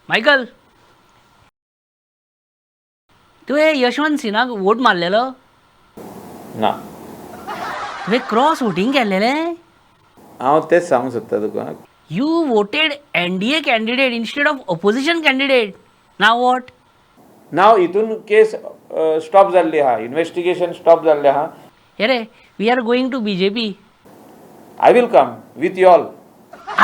Michael, तुवें Yashwant सिन्हाक vote मारलेलो? ना, तुवें क्रॉस वोटींग केल्लेलें? हांव तेच सांगूंक सोदता तुका. You voted NDA candidate instead of opposition candidate. नाव वॉट? नाव हितून केस स्टॉप जाल्ली आहा, इन्व्हेस्टिगेशन स्टॉप जाल्लें आहा. अरे we are going to BJP. I will come with you all.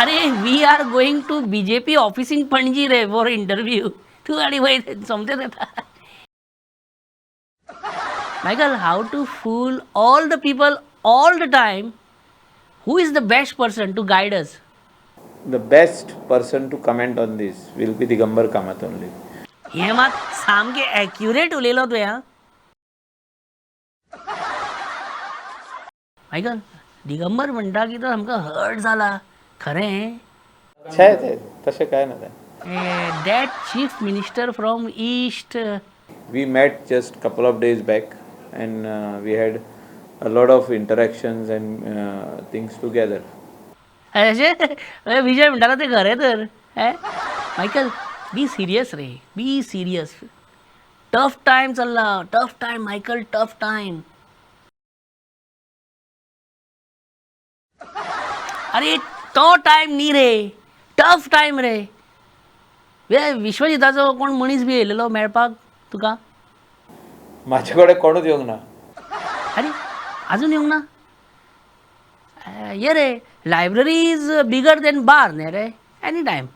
अरे we are going to BJP office in Panaji रे फॉर इंटरव्यू. तू आणि वय समजत येता. Michael, how to fool all the people all the time? Who is the best person to guide us? The best person to comment on this will be Digambar Kamath only. हे मात सामके accurate उलयलो तुवें. Michael, Digambar म्हणटा की तो सामको hurt जाला. खरें? छे तशें कांय ना तें. That chief minister from east. We met just couple of days back and we had a lot of interactions and things together. अशें विजय म्हणटालो ते खरें तर. मायकल, बी सिरियस रे, बी सिरियस. टफ टाइम चल्ला, tough time Michael, tough time. अरे तो time न्ही रे, टफ टाइम रे. विश्वजिताचो कोण मनीस बी येयलेलो मेळपाक तुका? म्हाजे कडेन कोणूच येवंक ना. अरे अजून येवंक ना? ये रे, library is bigger than bar न्ही रे, any time.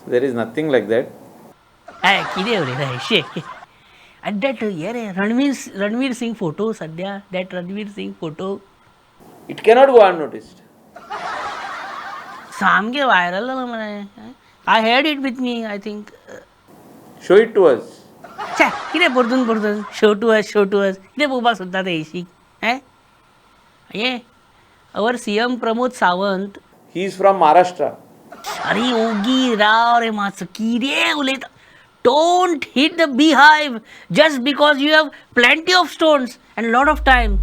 There is nothing like that. कितें उलयता शे. आनी दॅट ये रे रणवीर सिंग फोटो सद्या, that Ranveer Singh photo It cannot go unnoticed. सामकें व्हायरल जालो मरे. I had it with me, I think. Show it to us. छे कितें परतून शो टू अस कितें पळोवपाक सोदता ते एशीक? ये our CM Pramod Sawant. He is from Maharashtra. अरे ओगी राव रे मातसो, कितें उलयता. Don't hit the beehive just because you have plenty of stones and lot of time.